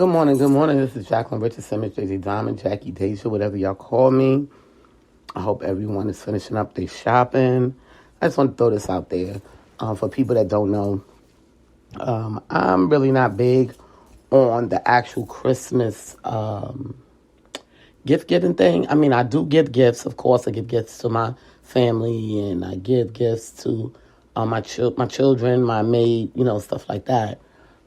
Good morning, good morning. This is Jacqueline Richardson, Miss JJ Diamond, Jackie Deja, whatever y'all call me. I hope everyone is finishing up their shopping. I just want to throw this out there for people that don't know. I'm really not big on the actual Christmas gift giving thing. I mean, I do give gifts. Of course, I give gifts to my family, and I give gifts to my children, my maid, stuff like that.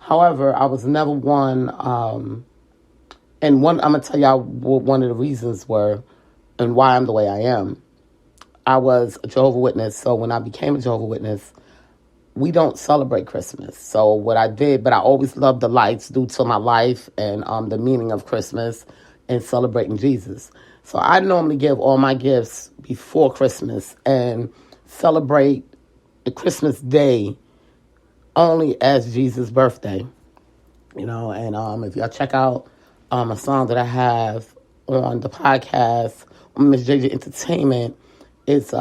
However, I was never one, I'm going to tell y'all what one of the reasons were and why I'm the way I am. I was a Jehovah's Witness, so when I became a Jehovah's Witness, we don't celebrate Christmas. So what I did, but I always loved the lights due to my life and the meaning of Christmas and celebrating Jesus. So I normally give all my gifts before Christmas and celebrate the Christmas day only as Jesus' birthday, and if y'all check out a song that I have on the podcast on Miss JJ Entertainment, it's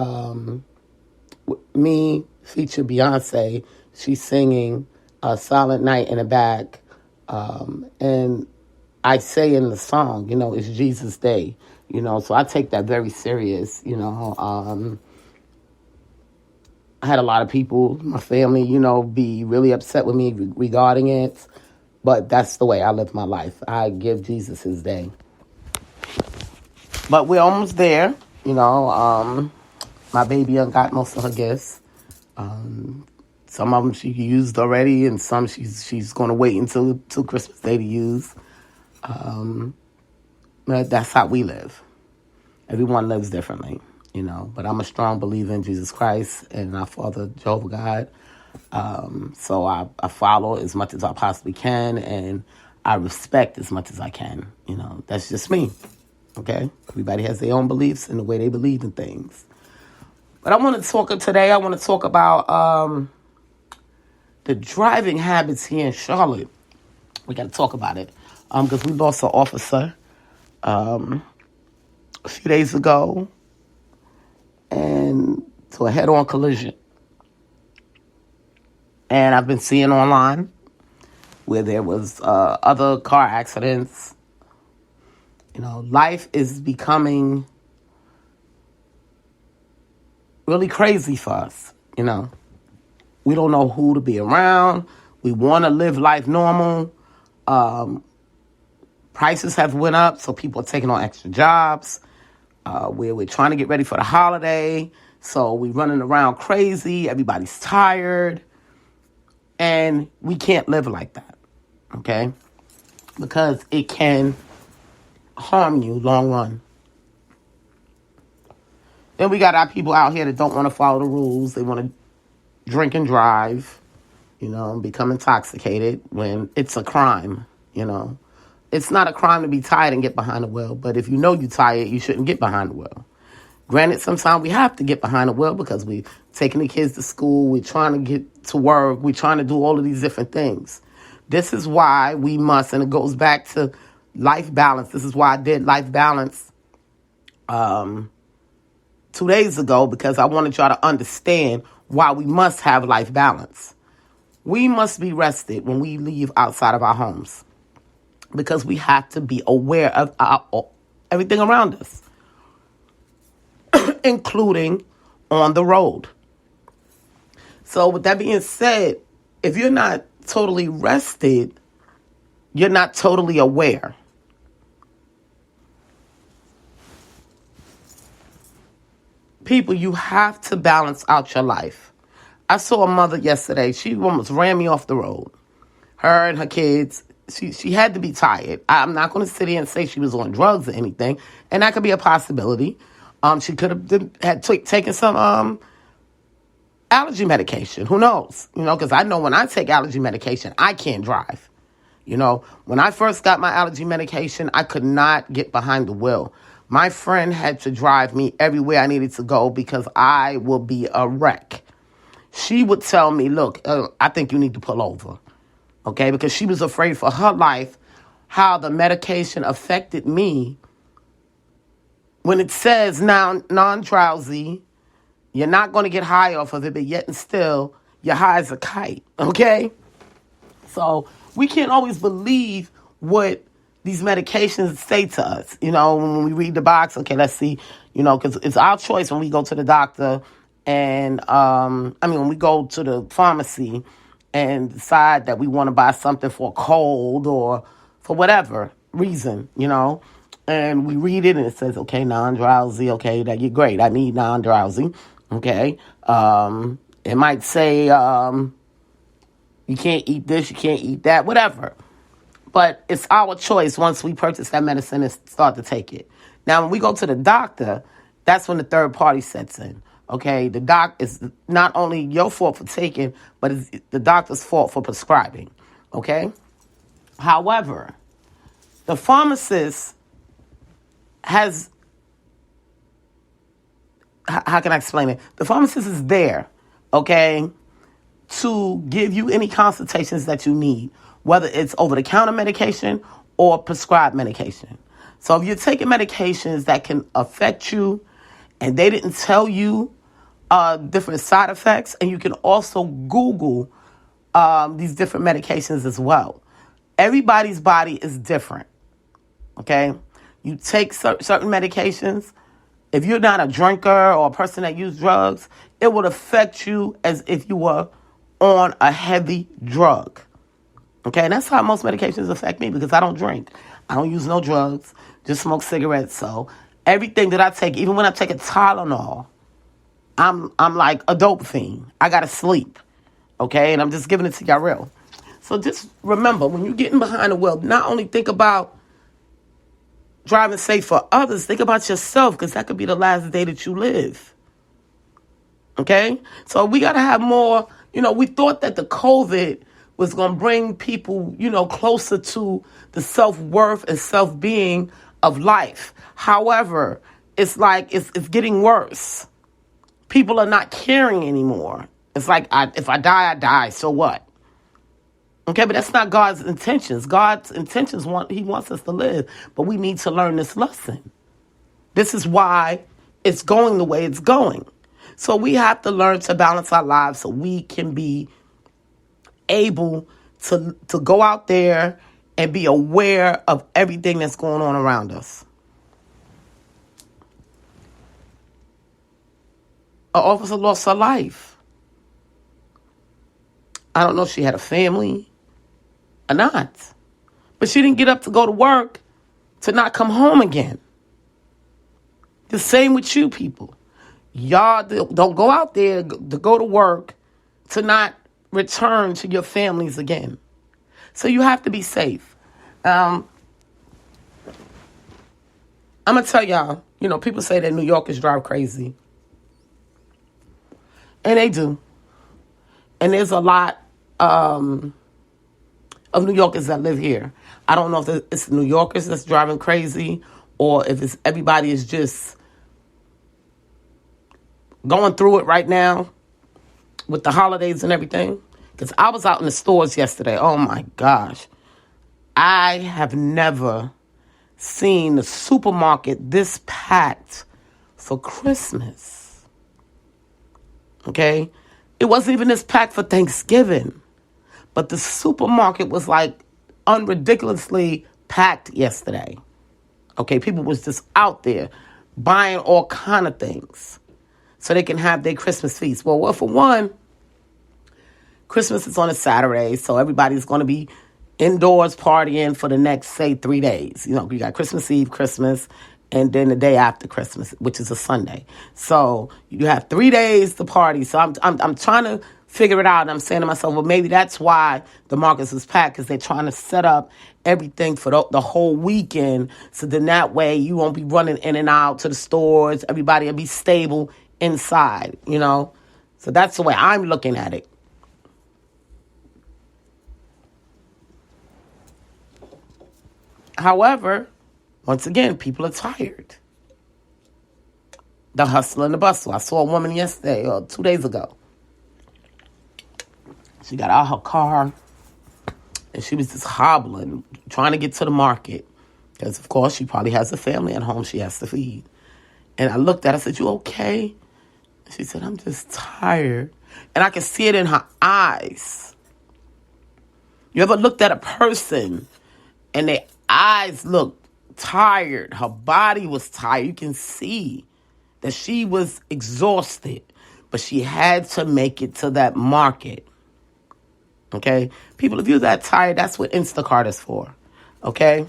me feature Beyonce. She's singing Silent Night in the back, and I say in the song, it's Jesus' day, so I take that very serious, I had a lot of people, my family, be really upset with me regarding it. But that's the way I live my life. I give Jesus his day. But we're almost there. My baby got most of her gifts. Some of them she used already, and some she's going to wait until Christmas Day to use. But that's how we live. Everyone lives differently. But I'm a strong believer in Jesus Christ and our Father, Jehovah God. So I follow as much as I possibly can, and I respect as much as I can. That's just me, okay? Everybody has their own beliefs and the way they believe in things. But I want to talk about the driving habits here in Charlotte. We got to talk about it because we lost an officer a few days ago, and to a head-on collision. And I've been seeing online where there was other car accidents. Life is becoming really crazy for us. We don't know who to be around. We want to live life normal. Prices have went up, so people are taking on extra jobs. We're trying to get ready for the holiday, so we're running around crazy. Everybody's tired, and we can't live like that, okay? Because it can harm you long run. Then we got our people out here that don't want to follow the rules. They want to drink and drive, become intoxicated when it's a crime, It's not a crime to be tired and get behind the wheel, but if you're tired, you shouldn't get behind the wheel. Granted, sometimes we have to get behind the wheel because we're taking the kids to school, we're trying to get to work, we're trying to do all of these different things. This is why we must, and it goes back to life balance. This is why I did life balance 2 days ago, because I wanted y'all to understand why we must have life balance. We must be rested when we leave outside of our homes, because we have to be aware of everything around us, including on the road. So with that being said, if you're not totally rested, you're not totally aware. People, you have to balance out your life. I saw a mother yesterday. She almost ran me off the road. Her and her kids. She had to be tired. I'm not going to sit here and say she was on drugs or anything, and that could be a possibility. She could have taken some allergy medication. Who knows? Because I know when I take allergy medication, I can't drive. When I first got my allergy medication, I could not get behind the wheel. My friend had to drive me everywhere I needed to go because I will be a wreck. She would tell me, look, I think you need to pull over. Okay, because she was afraid for her life, how the medication affected me. When it says now non-drowsy, you're not going to get high off of it, but yet and still, you're high as a kite, okay? So we can't always believe what these medications say to us. When we read the box, okay, let's see, because it's our choice when we go to the doctor and, when we go to the pharmacy and decide that we want to buy something for a cold or for whatever reason, and we read it and it says, okay, non-drowsy, okay, that you're great. I need non-drowsy, okay. It might say you can't eat this, you can't eat that, whatever. But it's our choice once we purchase that medicine and start to take it. Now, when we go to the doctor, that's when the third party sets in. Okay, the doc is not only your fault for taking, but it's the doctor's fault for prescribing. Okay? However, the pharmacist has, how can I explain it? The pharmacist is there, okay, to give you any consultations that you need, whether it's over-the-counter medication or prescribed medication. So if you're taking medications that can affect you and they didn't tell you different side effects, and you can also Google these different medications as well. Everybody's body is different, okay? You take certain medications. If you're not a drinker or a person that uses drugs, it would affect you as if you were on a heavy drug. Okay, and that's how most medications affect me because I don't drink. I don't use no drugs, just smoke cigarettes. So everything that I take, even when I take a Tylenol, I'm like a dope fiend. I gotta sleep. Okay, and I'm just giving it to y'all real. So just remember, when you're getting behind the wheel, not only think about driving safe for others, think about yourself because that could be the last day that you live. Okay, so we gotta have more. We thought that the COVID was going to bring people, closer to the self-worth and self-being of life. However, it's like it's getting worse. People are not caring anymore. It's like, if I die, I die. So what? Okay, but that's not God's intentions. God's intentions, he wants us to live. But we need to learn this lesson. This is why it's going the way it's going. So we have to learn to balance our lives so we can be able to go out there and be aware of everything that's going on around us. An officer lost her life. I don't know if she had a family or not, but she didn't get up to go to work to not come home again. The same with you people. Y'all don't go out there to go to work to not return to your families again. So you have to be safe. I'm going to tell y'all, people say that New Yorkers drive crazy. And they do. And there's a lot of New Yorkers that live here. I don't know if it's New Yorkers that's driving crazy or if it's everybody is just going through it right now with the holidays and everything. Because I was out in the stores yesterday. Oh, my gosh. I have never seen the supermarket this packed for Christmas. Okay? It wasn't even this packed for Thanksgiving. But the supermarket was like unridiculously packed yesterday. Okay? People was just out there buying all kind of things so they can have their Christmas feast. Well, for one, Christmas is on a Saturday, so everybody's going to be indoors partying for the next, say, 3 days. You got Christmas Eve, Christmas, and then the day after Christmas, which is a Sunday. So you have 3 days to party. So I'm trying to figure it out. And I'm saying to myself, well, maybe that's why the markets was packed, because they're trying to set up everything for the whole weekend. So then that way you won't be running in and out to the stores. Everybody will be stable inside, So that's the way I'm looking at it. However, once again, people are tired. The hustle and the bustle. I saw a woman yesterday or 2 days ago. She got out her car and she was just hobbling, trying to get to the market. Because, of course, she probably has a family at home she has to feed. And I looked at her, I said, "You okay?" She said, "I'm just tired." And I could see it in her eyes. You ever looked at a person and their eyes looked tired. Her body was tired. You can see that she was exhausted, but she had to make it to that market. Okay? People, if you're that tired, that's what Instacart is for. Okay?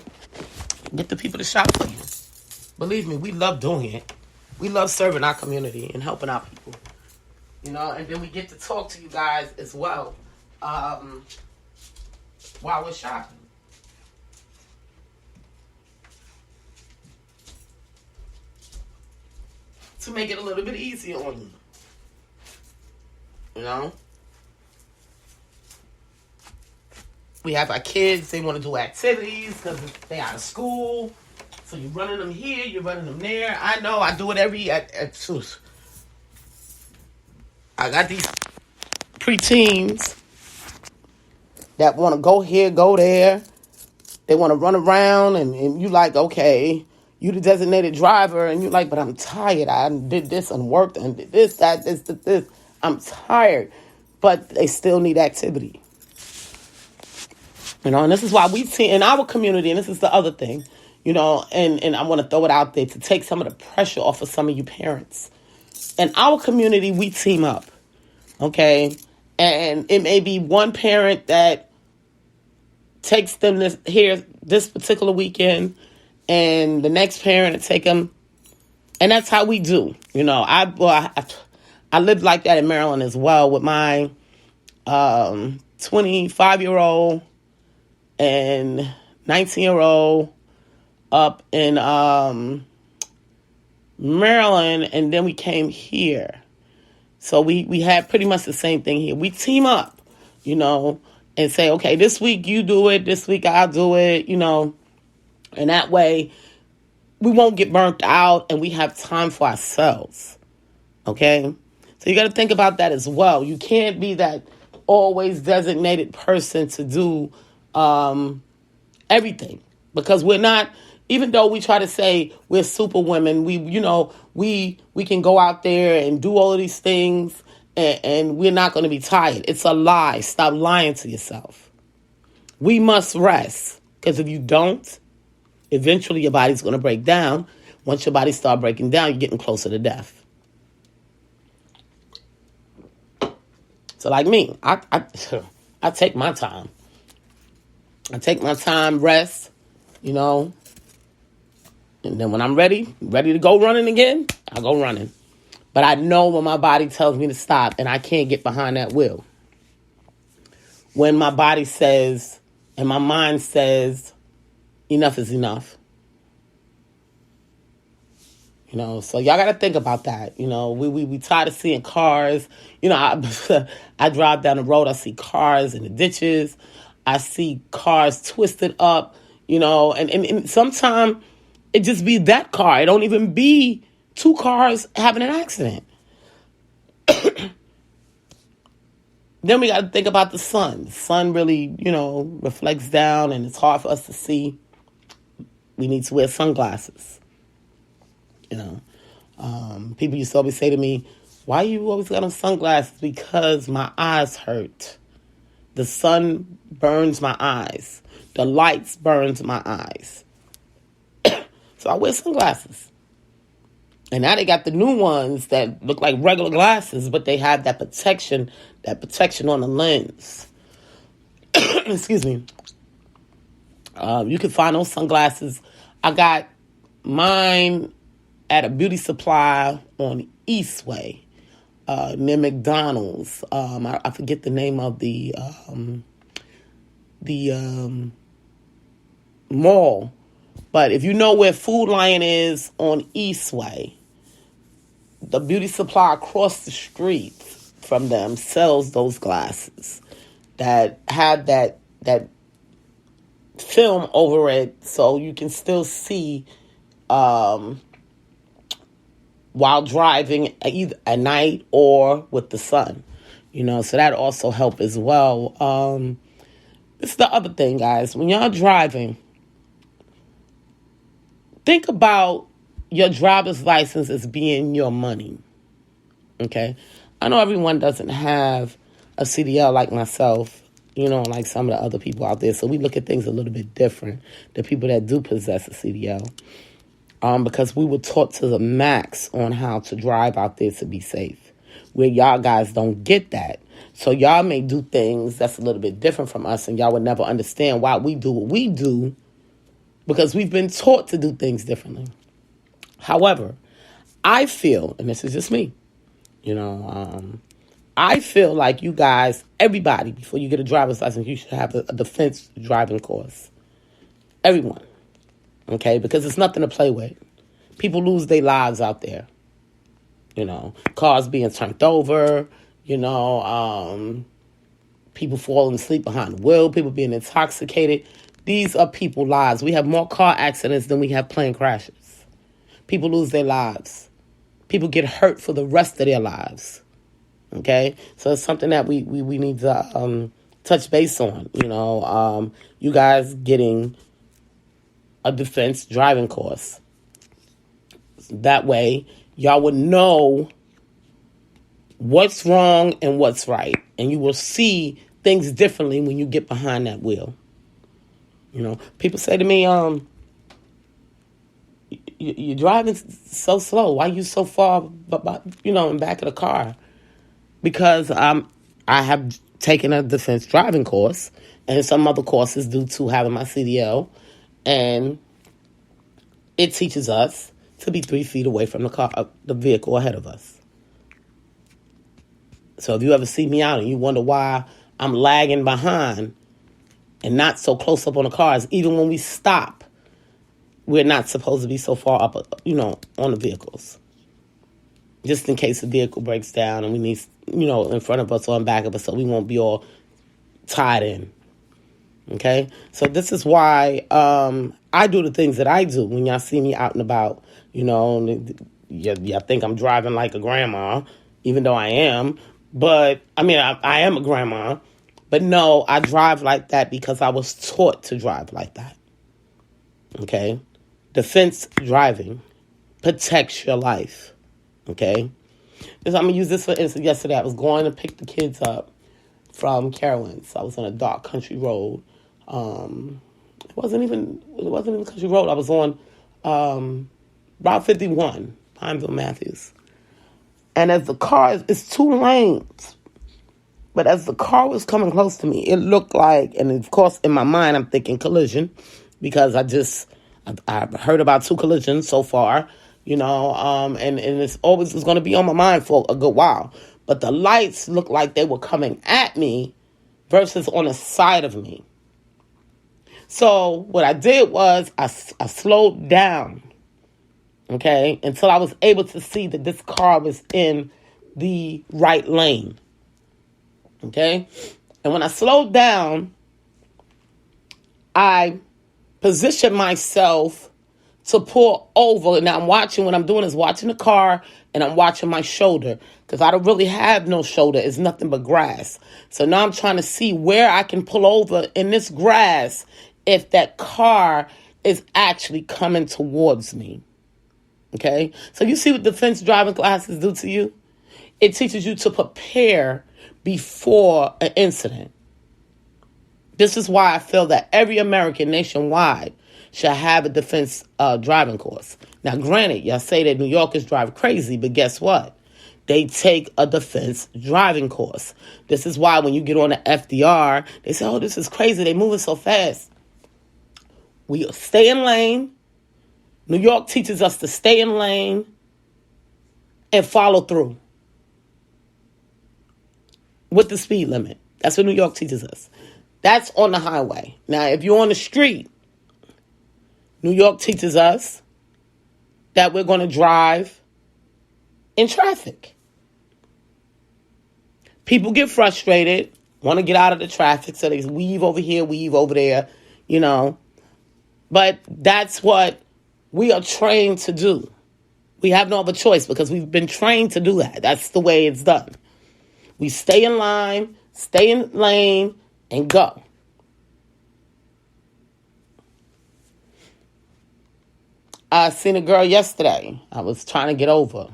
Get the people to shop for you. Believe me, we love doing it. We love serving our community and helping our people. You know, and then we get to talk to you guys as well while we're shopping. To make it a little bit easier on you. You know? We have our kids, they want to do activities because they out of school. So you're running them here, you're running them there. I know, I do it I got these preteens that want to go here, go there. They want to run around, and you like, okay, you the designated driver, and you like, but I'm tired. I did this and worked and did this, that, this. I'm tired. But they still need activity. You know, and this is why we see in our community, and this is the other thing, you know, and I want to throw it out there to take some of the pressure off of some of you parents. In our community, we team up, okay? And it may be one parent that takes them this particular weekend, and the next parent to take them, and that's how we do. You know, I lived like that in Maryland as well with my 25-year-old and 19-year-old up in Maryland, and then we came here. So we had pretty much the same thing here. We team up, you know, and say, okay, this week you do it, this week I'll do it, you know, and that way we won't get burnt out and we have time for ourselves, okay? So you got to think about that as well. You can't be that always designated person to do everything, because we're not. Even though we try to say we're super women, we can go out there and do all of these things and we're not going to be tired. It's a lie. Stop lying to yourself. We must rest, because if you don't, eventually your body's going to break down. Once your body starts breaking down, you're getting closer to death. So like me, I take my time. I take my time, rest, you know. And then when I'm ready to go running again, I go running. But I know when my body tells me to stop, and I can't get behind that wheel. When my body says, and my mind says, enough is enough. You know, so y'all got to think about that. You know, we tired of seeing cars. You know, I drive down the road, I see cars in the ditches. I see cars twisted up, you know, and sometimes it just be that car. It don't even be two cars having an accident. Then we got to think about the sun. The sun really, you know, reflects down and it's hard for us to see. We need to wear sunglasses. You know, people used to always say to me, why you always got on sunglasses? Because my eyes hurt. The sun burns my eyes. The lights burns my eyes. So I wear sunglasses. And now they got the new ones that look like regular glasses, but they have that protection on the lens. Excuse me. You can find those sunglasses. I got mine at a beauty supply on Eastway, near McDonald's. I forget the name of the mall. But if you know where Food Lion is on Eastway, the beauty supply across the street from them sells those glasses that have that film over it, so you can still see while driving, either at night or with the sun. You know, so that also help as well. This is the other thing, guys. When y'all driving, think about your driver's license as being your money, okay? I know everyone doesn't have a CDL like myself. like some of the other people out there. So we look at things a little bit different, the people that do possess a CDL, because we were taught to the max on how to drive out there to be safe, where y'all guys don't get that. So y'all may do things that's a little bit different from us, and y'all would never understand why we do what we do, because we've been taught to do things differently. However, I feel, and this is just me, I feel like you guys, everybody, before you get a driver's license, you should have a defense driving course. Everyone. Okay? Because it's nothing to play with. People lose their lives out there. Cars being turned over, people falling asleep behind the wheel, people being intoxicated. These are people's lives. We have more car accidents than we have plane crashes. People lose their lives. People get hurt for the rest of their lives. Okay? So it's something that we need to touch base on. You guys getting a defense driving course. That way, y'all would know what's wrong and what's right. And you will see things differently when you get behind that wheel. People say to me, you're driving so slow. Why are you so far, in back of the car? Because I have taken a defense driving course and some other courses due to having my CDL. And it teaches us to be 3 feet away from the vehicle ahead of us. So if you ever see me out and you wonder why I'm lagging behind and not so close up on the cars, even when we stop, we're not supposed to be so far up, on the vehicles. Just in case the vehicle breaks down and we need, in front of us or in back of us, so we won't be all tied in. Okay? So this is why I do the things that I do. When y'all see me out and about, y'all think I'm driving like a grandma, even though I am. But, I am a grandma. But no, I drive like that because I was taught to drive like that. Okay? Defense driving protects your life. Okay? I'm going to use this for instance. Yesterday, I was going to pick the kids up from Carowinds. I was on a dark country road. It wasn't even country road. I was on Route 51, Pineville Matthews. And as the car, it's 2 lanes. But as the car was coming close to me, it looked like, and of course in my mind I'm thinking collision, because I've heard about 2 collisions so far, and it's always going to be on my mind for a good while. But the lights looked like they were coming at me versus on the side of me. So what I did was I slowed down, okay, until I was able to see that this car was in the right lane, okay? And when I slowed down, I positioned myself to pull over. Now what I'm doing is watching the car and I'm watching my shoulder, because I don't really have no shoulder. It's nothing but grass. So now I'm trying to see where I can pull over in this grass if that car is actually coming towards me. Okay? So you see what defense driving classes do to you? It teaches you to prepare before an incident. This is why I feel that every American nationwide should have a defense driving course. Now, granted, y'all say that New Yorkers drive crazy, but guess what? They take a defense driving course. This is why when you get on the FDR, they say, oh, this is crazy. They're moving so fast. We stay in lane. New York teaches us to stay in lane and follow through with the speed limit. That's what New York teaches us. That's on the highway. Now, if you're on the street, New York teaches us that we're going to drive in traffic. People get frustrated, want to get out of the traffic, so they weave over here, weave over there, But that's what we are trained to do. We have no other choice because we've been trained to do that. That's the way it's done. We stay in line, stay in lane, and go. I seen a girl yesterday. I was trying to get over.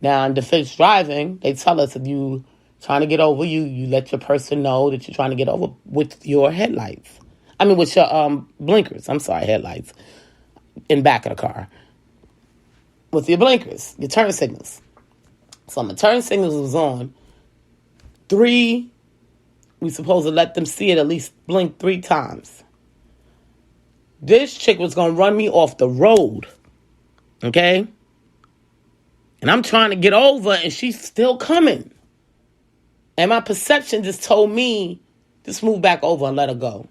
Now, in defense driving, they tell us if you trying to get over, you let your person know that you're trying to get over with your headlights. I mean, with your blinkers. I'm sorry, headlights in back of the car. With your blinkers, your turn signals. So my turn signals was on. 3, we supposed to let them see it at least blink 3 times. This chick was going to run me off the road. Okay? And I'm trying to get over and she's still coming. And my perception just told me, just move back over and let her go.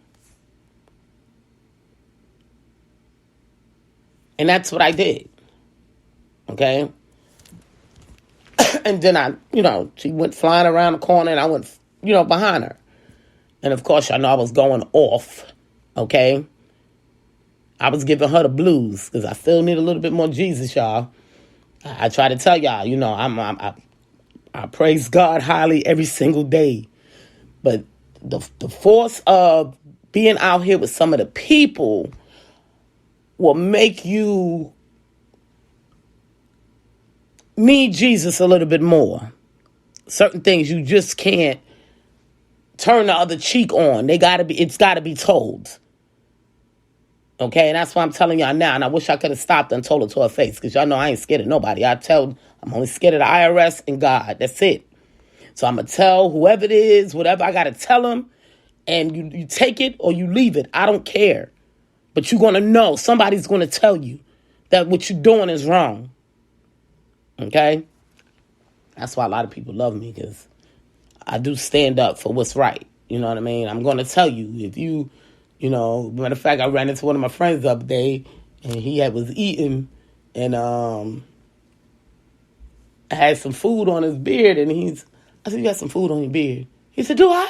And that's what I did. Okay? And then she went flying around the corner and I went, behind her. And of course, y'all know I was going off. Okay? I was giving her the blues because I still need a little bit more Jesus, y'all. I try to tell y'all, I praise God highly every single day. But the force of being out here with some of the people will make you need Jesus a little bit more. Certain things you just can't turn the other cheek on. It's gotta be told. Okay, and that's why I'm telling y'all now, and I wish I could have stopped and told her to her face, because y'all know I ain't scared of nobody. I'm only scared of the IRS and God. That's it. So I'm going to tell whoever it is, whatever I got to tell them, and you take it or you leave it. I don't care. But you're going to know. Somebody's going to tell you that what you're doing is wrong. Okay? That's why a lot of people love me, because I do stand up for what's right. You know what I mean? I'm going to tell you, if you... matter of fact, I ran into one of my friends the other day, and he was eating, and I had some food on his beard, and I said, you got some food on your beard? He said, do I?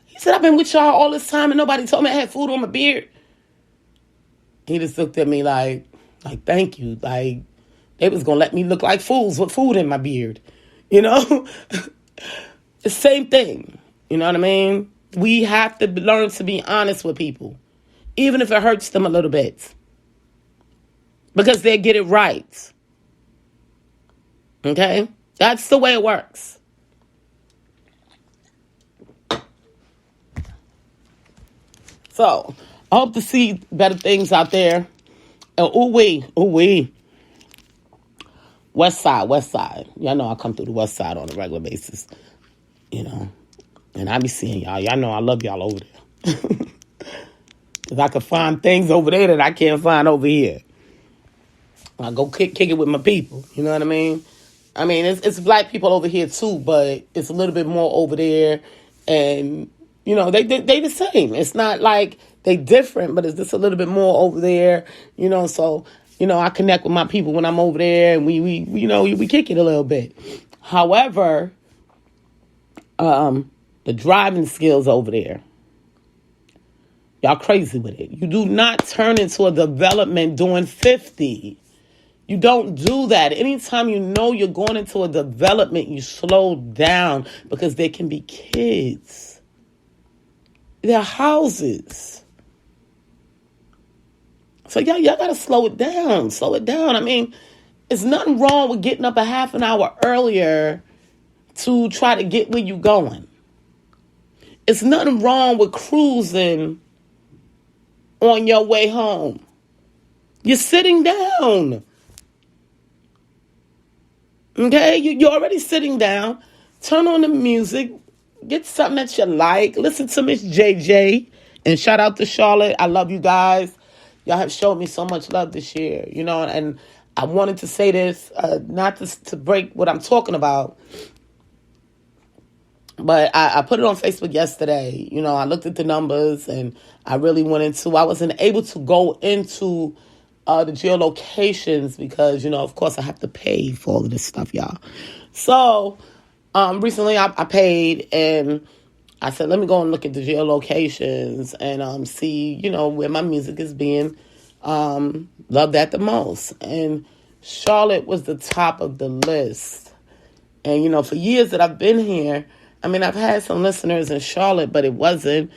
He said, I've been with y'all all this time, and nobody told me I had food on my beard. He just looked at me like thank you. Like, they was going to let me look like fools with food in my beard. The same thing. You know what I mean? We have to learn to be honest with people, even if it hurts them a little bit, because they get it right. Okay? That's the way it works. So, I hope to see better things out there. And ooh wee. West side. Y'all know I come through the west side on a regular basis. And I be seeing y'all. Y'all know I love y'all over there. Because I can find things over there that I can't find over here. I go kick it with my people. You know what I mean? I mean, it's black people over here too, but it's a little bit more over there. And, they the same. It's not like they different, but it's just a little bit more over there. So, I connect with my people when I'm over there, and we kick it a little bit. However, the driving skills over there, y'all crazy with it. You do not turn into a development doing 50. You don't do that. Anytime you're going into a development, you slow down, because there can be kids. They're houses. So y'all got to slow it down. Slow it down. I mean, there's nothing wrong with getting up a half an hour earlier to try to get where you're going. It's nothing wrong with cruising on your way home. You're sitting down. Okay? You're already sitting down. Turn on the music. Get something that you like. Listen to Miss JJ. And shout out to Charlotte. I love you guys. Y'all have showed me so much love this year. And I wanted to say this, not to break what I'm talking about. But I put it on Facebook yesterday. I looked at the numbers, and I really I wasn't able to go into the geolocations because, of course, I have to pay for all of this stuff, y'all. So recently I paid, and I said, let me go and look at the geolocations and see, where my music is being loved at the most. And Charlotte was the top of the list. And, for years that I've been here, I mean, I've had some listeners in Charlotte, but it wasn't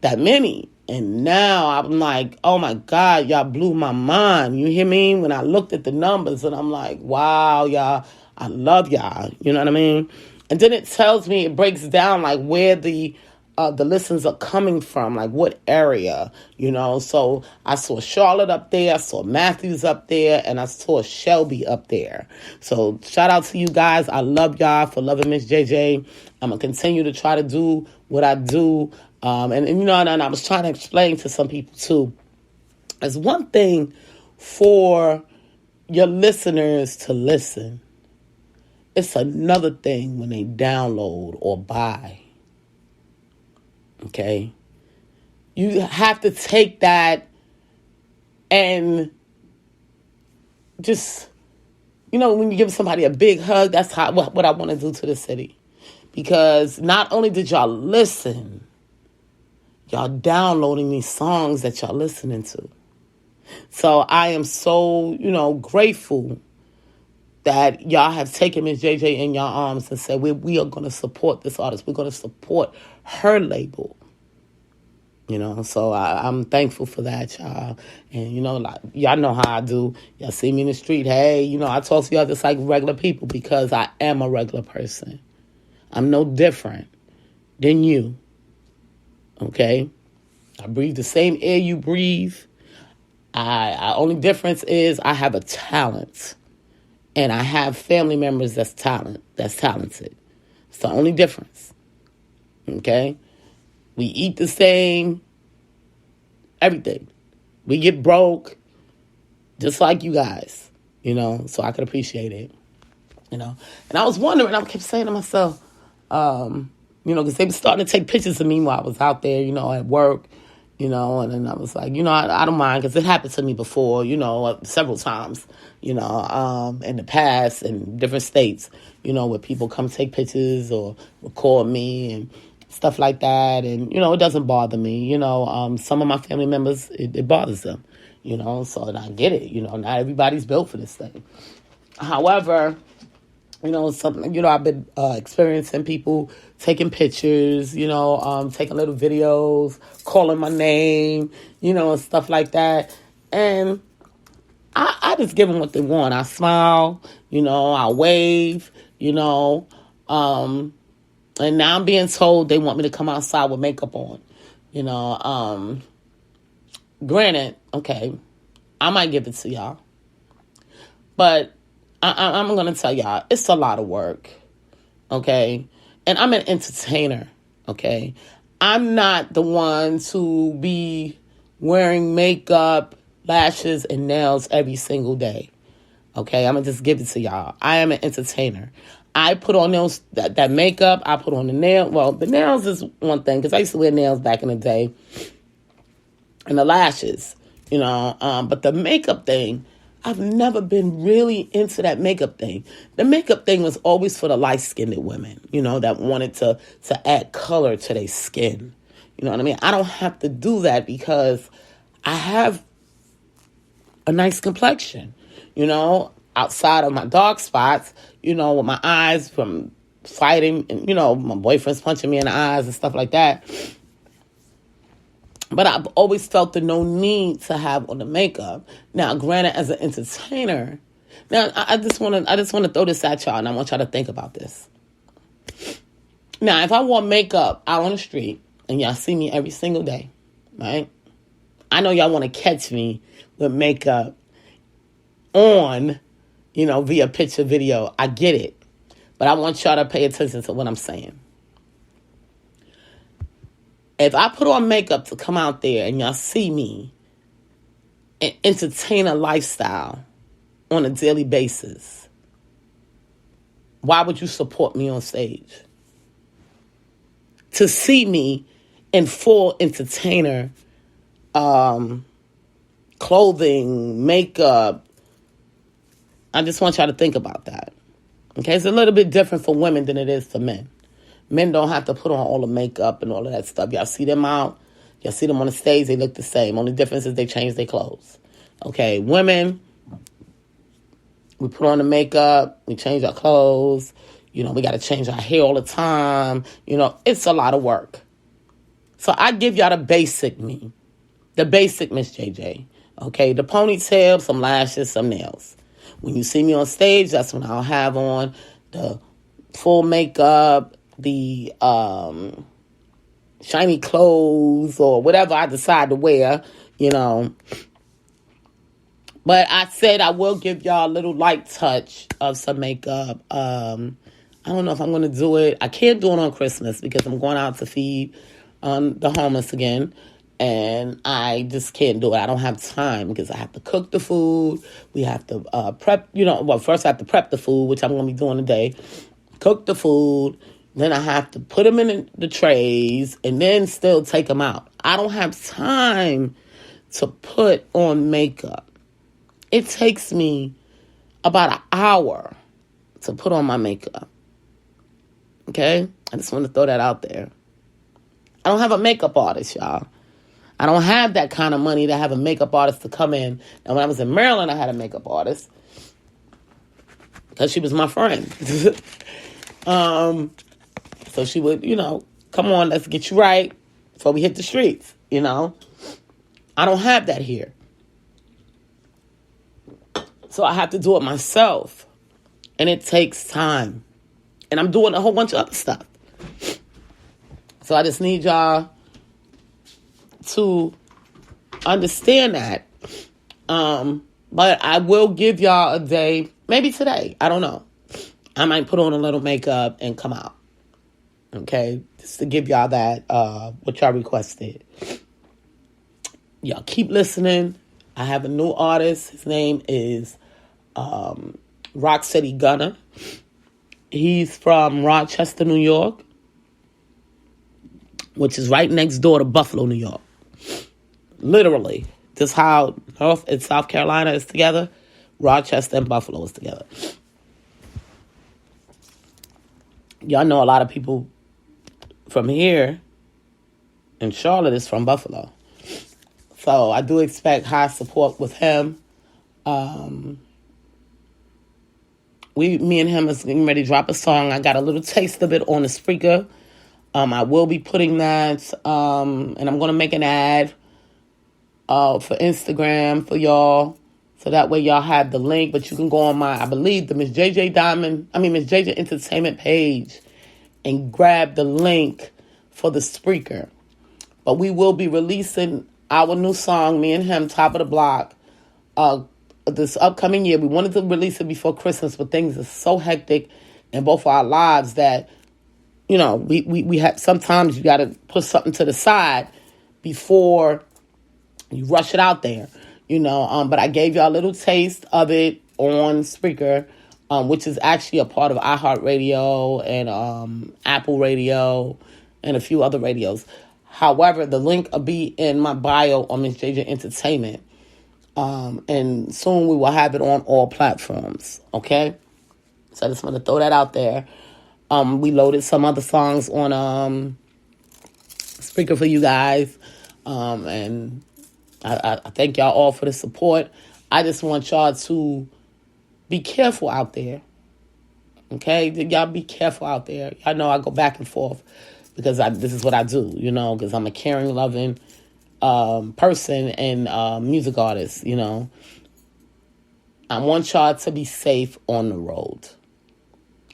that many. And now I'm like, oh my God, y'all blew my mind. You hear me? When I looked at the numbers, and I'm like, wow, y'all, I love y'all. You know what I mean? And then it tells me, it breaks down like where the listens are coming from, like what area, So I saw Charlotte up there, I saw Matthews up there, and I saw Shelby up there. So shout out to you guys. I love y'all for loving Miss JJ. I'm going to continue to try to do what I do. And I was trying to explain to some people too. It's one thing for your listeners to listen. It's another thing when they download or buy. Okay? You have to take that and just, when you give somebody a big hug, that's what I want to do to the city. Because not only did y'all listen, y'all downloading these songs that y'all listening to. So I am so, grateful that y'all have taken Miss JJ in your arms and said, we are going to support this artist. We're going to support her label. So I'm thankful for that, y'all. And, y'all know how I do. Y'all see me in the street. Hey, I talk to y'all just like regular people because I am a regular person. I'm no different than you. Okay? I breathe the same air you breathe. Only difference is I have a talent. And I have family members that's talented. It's the only difference. Okay? We eat the same. Everything. We get broke. Just like you guys. So I could appreciate it. And I was wondering, I kept saying to myself, because they were starting to take pictures of me while I was out there, at work. And then I was like, I don't mind because it happened to me before, several times, in the past in different states, where people come take pictures or record me and stuff like that. And, it doesn't bother me. Some of my family members, it bothers them, so and I get it. Not everybody's built for this thing. However, something, I've been experiencing people taking pictures, taking little videos, calling my name, and stuff like that. And I just give them what they want. I smile, I wave, and now I'm being told they want me to come outside with makeup on, Granted, okay, I might give it to y'all, but I'm going to tell y'all, it's a lot of work, okay? And I'm an entertainer, okay? I'm not the one to be wearing makeup, lashes, and nails every single day, okay? I'm going to just give it to y'all. I am an entertainer. I put on that makeup. I put on the nail. Well, the nails is one thing, because I used to wear nails back in the day. And the lashes, but the makeup thing, I've never been really into that makeup thing. The makeup thing was always for the light-skinned women, that wanted to add color to their skin. You know what I mean? I don't have to do that because I have a nice complexion, outside of my dark spots, with my eyes from fighting and, my boyfriend's punching me in the eyes and stuff like that. But I've always felt the no need to have on the makeup. Now, granted, as an entertainer, now I just want to throw this at y'all, and I want y'all to think about this. Now, if I wore makeup out on the street and y'all see me every single day, right? I know y'all want to catch me with makeup on, via picture, video. I get it, but I want y'all to pay attention to what I'm saying. If I put on makeup to come out there and y'all see me and entertain a lifestyle on a daily basis, why would you support me on stage? To see me in full entertainer clothing, makeup, I just want y'all to think about that. Okay, it's a little bit different for women than it is for men. Men don't have to put on all the makeup and all of that stuff. Y'all see them out. Y'all see them on the stage. They look the same. Only difference is they change their clothes. Okay, women, we put on the makeup. We change our clothes. We got to change our hair all the time. It's a lot of work. So I give y'all the basic me. The basic Miss JJ. Okay, the ponytail, some lashes, some nails. When you see me on stage, that's when I'll have on the full makeup, the shiny clothes, or whatever I decide to wear, you know. But I said I will give y'all a little light touch of some makeup. I don't know if I'm going to do it. I can't do it on Christmas because I'm going out to feed the homeless again. And I just can't do it. I don't have time because I have to cook the food. We have to prep, first I have to prep the food, which I'm going to be doing today. Cook the food. Then I have to put them in the trays and then still take them out. I don't have time to put on makeup. It takes me about an hour to put on my makeup. Okay? I just want to throw that out there. I don't have a makeup artist, y'all. I don't have that kind of money to have a makeup artist to come in. And when I was in Maryland, I had a makeup artist because she was my friend. So she would, come on, let's get you right before we hit the streets, I don't have that here. So I have to do it myself. And it takes time. And I'm doing a whole bunch of other stuff. So I just need y'all to understand that. But I will give y'all a day, maybe today. I don't know. I might put on a little makeup and come out. Okay? Just to give y'all that, what y'all requested. Y'all keep listening. I have a new artist. His name is Rocksteady Gunner. He's from Rochester, New York, which is right next door to Buffalo, New York. Literally. Just how North and South Carolina is together, Rochester and Buffalo is together. Y'all know a lot of people from here, and Charlotte is from Buffalo. So I do expect high support with him. Me and him is getting ready to drop a song. I got a little taste of it on the Spreaker. I will be putting that, and I'm going to make an ad for Instagram for y'all. So that way y'all have the link, but you can go on I believe the Miss JJ Entertainment page and grab the link for the Spreaker. But we will be releasing our new song, me and him, Top of the Block, this upcoming year. We wanted to release it before Christmas, but things are so hectic in both our lives that, we have, sometimes you got to put something to the side before you rush it out there, but I gave y'all a little taste of it on Spreaker, which is actually a part of iHeartRadio and Apple Radio and a few other radios. However, the link will be in my bio on Miss JJ Entertainment. And soon we will have it on all platforms, okay? So I just want to throw that out there. We loaded some other songs on Spreaker for you guys. And I thank y'all all for the support. I just want y'all to be careful out there. Okay? Y'all be careful out there. Y'all know I go back and forth because this is what I do, because I'm a caring, loving person and music artist, I want y'all to be safe on the road.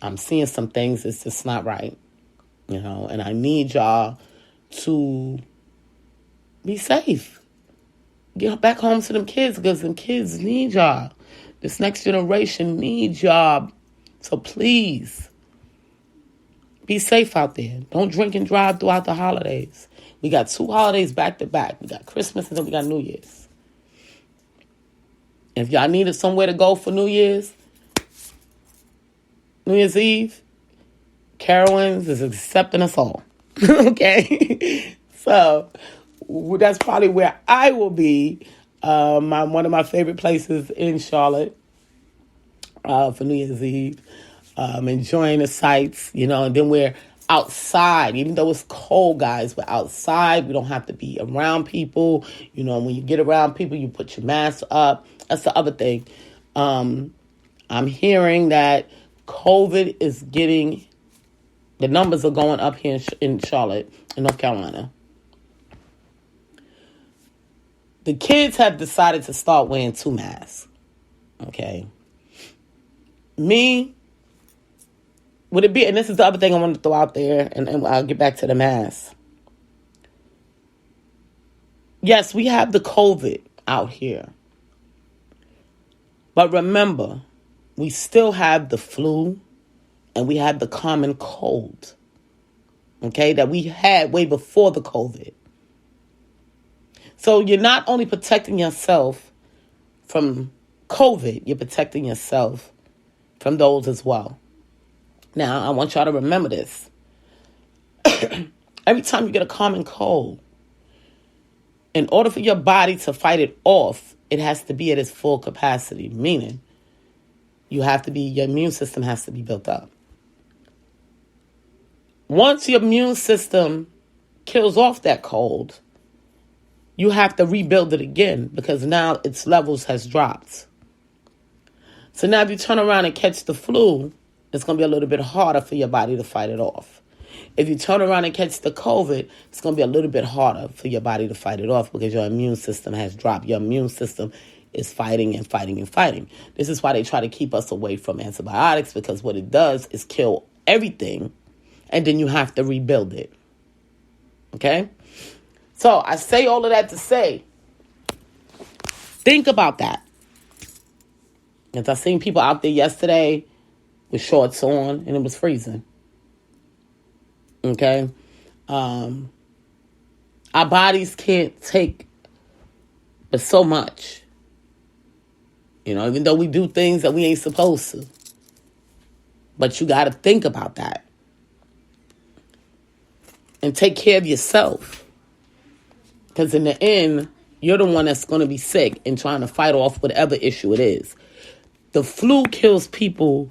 I'm seeing some things that's just not right, and I need y'all to be safe. Get back home to them kids because them kids need y'all. This next generation needs y'all. So please, be safe out there. Don't drink and drive throughout the holidays. We got 2 holidays back to back. We got Christmas and then we got New Year's. If y'all needed somewhere to go for New Year's Eve, Carowinds is accepting us all. Okay? So that's probably where I will be. One of my favorite places in Charlotte for New Year's Eve. Enjoying the sights, and then we're outside. Even though it's cold, guys, we're outside. We don't have to be around people. When you get around people, you put your mask up. That's the other thing. I'm hearing that COVID is the numbers are going up here in Charlotte, in North Carolina. The kids have decided to start wearing 2 masks. Okay. Me, would it be, and this is the other thing I want to throw out there, and I'll get back to the mask. Yes, we have the COVID out here. But remember, we still have the flu and we have the common cold. Okay, that we had way before the COVID. So you're not only protecting yourself from COVID, you're protecting yourself from those as well. Now, I want y'all to remember this. Every time you get a common cold, in order for your body to fight it off, it has to be at its full capacity, meaning your immune system has to be built up. Once your immune system kills off that cold, you have to rebuild it again because now its levels has dropped. So now if you turn around and catch the flu, it's going to be a little bit harder for your body to fight it off. If you turn around and catch the COVID, it's going to be a little bit harder for your body to fight it off because your immune system has dropped. Your immune system is fighting and fighting and fighting. This is why they try to keep us away from antibiotics, because what it does is kill everything, and then you have to rebuild it. Okay? So I say all of that to say, think about that. Because I seen people out there yesterday with shorts on, and it was freezing. Okay? Our bodies can't take but so much. You know, even though we do things that we ain't supposed to. But you got to think about that. And take care of yourself. Because in the end, you're the one that's going to be sick and trying to fight off whatever issue it is. The flu kills people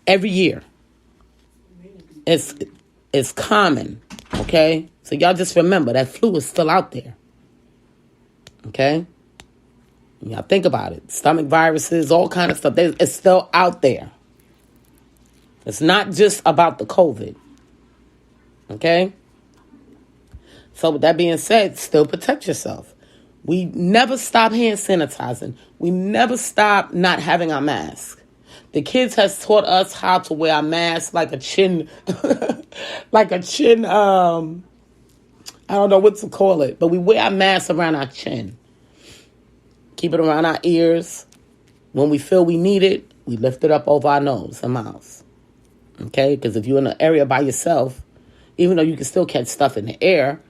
every year. It's common, okay? So y'all just remember that flu is still out there, okay? Y'all think about it. Stomach viruses, all kind of stuff. It's still out there. It's not just about the COVID, okay? So with that being said, still protect yourself. We never stop hand sanitizing. We never stop not having our mask. The kids has taught us how to wear a mask like a chin, I don't know what to call it, but we wear our mask around our chin. Keep it around our ears. When we feel we need it, we lift it up over our nose and mouth. Okay? Because if you're in an area by yourself, even though you can still catch stuff in the air,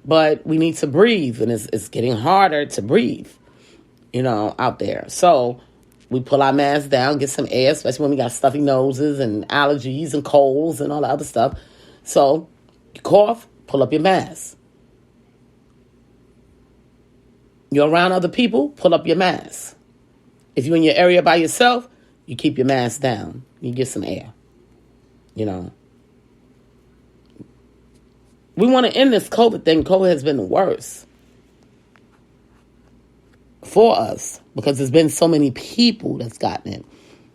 but we need to breathe, and it's getting harder to breathe, out there. So we pull our mask down, get some air, especially when we got stuffy noses and allergies and colds and all that other stuff. So you cough, pull up your mask. You're around other people, pull up your mask. If you're in your area by yourself, you keep your mask down. You get some air. We want to end this COVID thing. COVID has been the worst for us because there's been so many people that's gotten it.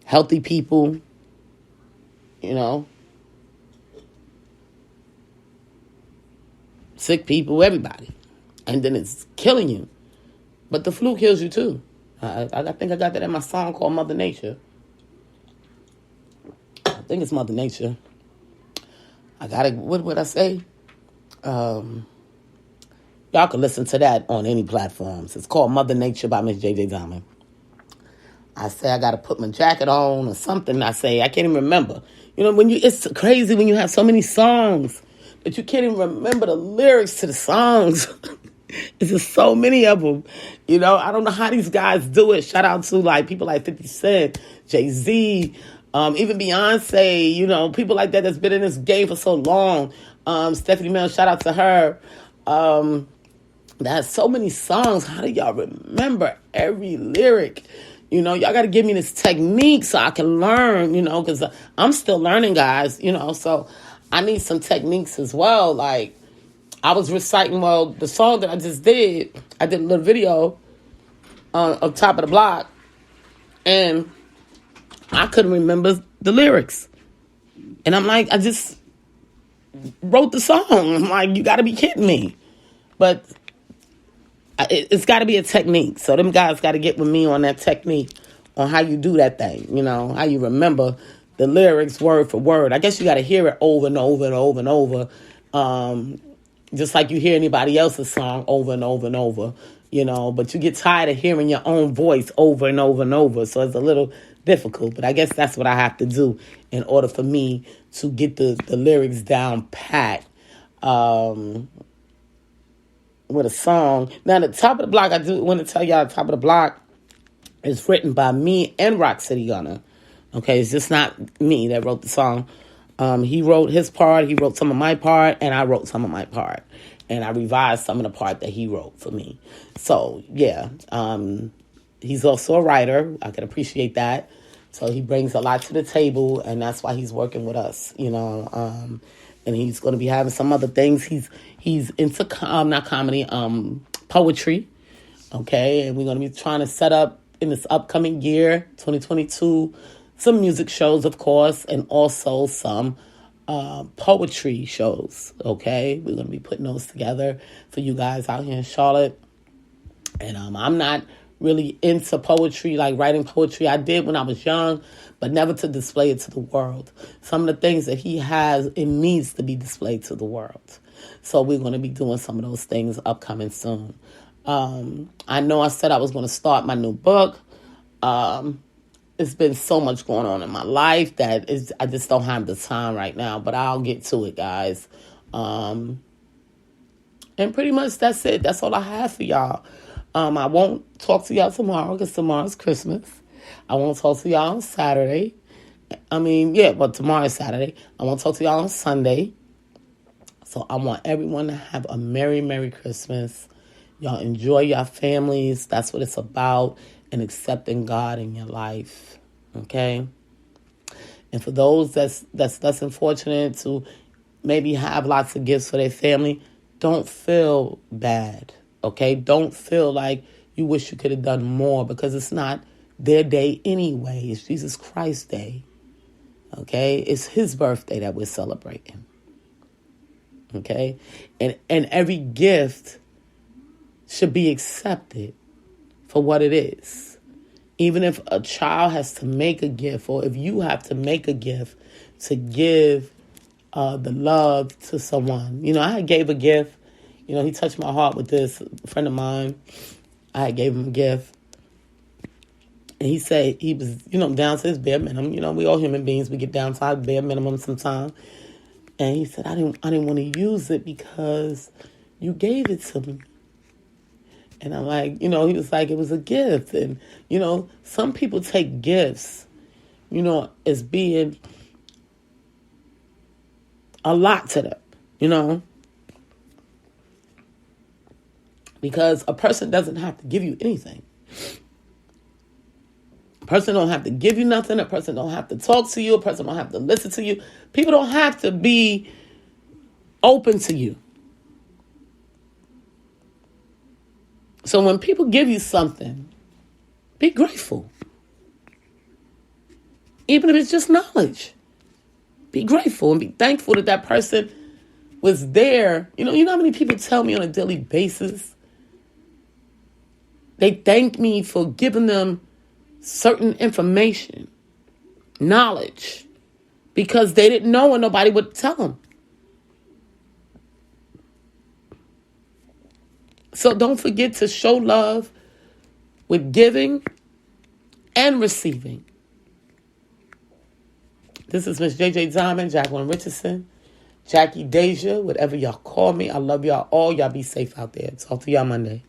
Healthy people, sick people, everybody. And then it's killing you. But the flu kills you too. I think I got that in my song called Mother Nature. I think it's Mother Nature. What would I say? Y'all can listen to that on any platforms. It's called Mother Nature by Miss J.J. Diamond. I say I got to put my jacket on or something. I can't even remember. It's crazy when you have so many songs that you can't even remember the lyrics to the songs. It's just so many of them. I don't know how these guys do it. Shout out to people like 50 Cent, Jay-Z, even Beyonce, people like that's been in this game for so long. Stephanie Mills, shout out to her. That has so many songs. How do y'all remember every lyric? Y'all got to give me this technique so I can learn, because I'm still learning, guys, so I need some techniques as well. Like, I was reciting, the song that I just did, I did a little video on Top of the Block, and I couldn't remember the lyrics. And I'm like, I just wrote the song. I'm like, you got to be kidding me. But it's got to be a technique. So them guys got to get with me on that technique, on how you do that thing, how you remember the lyrics word for word. I guess you got to hear it over and over and over and over. Just like you hear anybody else's song over and over and over, but you get tired of hearing your own voice over and over and over. So it's a little difficult, but I guess that's what I have to do in order for me to get the lyrics down pat with a song. Now, the Top of the Block, I do want to tell y'all, Top of the Block is written by me and Rock City Gunner. Okay, it's just not me that wrote the song. He wrote his part, he wrote some of my part, and I wrote some of my part. And I revised some of the part that he wrote for me. So, yeah, he's also a writer. I can appreciate that. So he brings a lot to the table, and that's why he's working with us, and he's going to be having some other things. He's into, not comedy, poetry, okay? And we're going to be trying to set up in this upcoming year, 2022, some music shows, of course, and also some poetry shows, okay? We're going to be putting those together for you guys out here in Charlotte. And I'm not really into poetry, like writing poetry. I did when I was young, but never to display it to the world. Some of the things that he has, it needs to be displayed to the world. So we're going to be doing some of those things upcoming soon. I know I said I was going to start my new book. It's been so much going on in my life that I just don't have the time right now, but I'll get to it, guys. And pretty much that's it. That's all I have for y'all. I won't talk to y'all tomorrow because tomorrow's Christmas. I won't talk to y'all on Saturday. But tomorrow's Saturday. I won't talk to y'all on Sunday. So I want everyone to have a Merry, Merry Christmas. Y'all enjoy your families. That's what it's about. And accepting God in your life. Okay? And for those that's less unfortunate to maybe have lots of gifts for their family, don't feel bad. Okay? Don't feel like you wish you could have done more because it's not their day anyway. It's Jesus Christ's day. Okay? It's his birthday that we're celebrating. Okay? And every gift should be accepted for what it is. Even if a child has to make a gift, or if you have to make a gift to give the love to someone. I gave a gift. He touched my heart with this. A friend of mine, I gave him a gift. And he said he was, down to his bare minimum. We all human beings, we get down to our bare minimum sometimes. And he said, I didn't want to use it because you gave it to me. And I'm like, he was like, it was a gift. And, some people take gifts, as being a lot to them, Because a person doesn't have to give you anything. A person don't have to give you nothing. A person don't have to talk to you. A person don't have to listen to you. People don't have to be open to you. So when people give you something, be grateful. Even if it's just knowledge. Be grateful and be thankful that that person was there. You know how many people tell me on a daily basis? They thank me for giving them certain information, knowledge, because they didn't know and nobody would tell them. So don't forget to show love with giving and receiving. This is Miss JJ Diamond, Jacqueline Richardson, Jackie Deja, whatever y'all call me. I love y'all all. Y'all be safe out there. Talk to y'all Monday.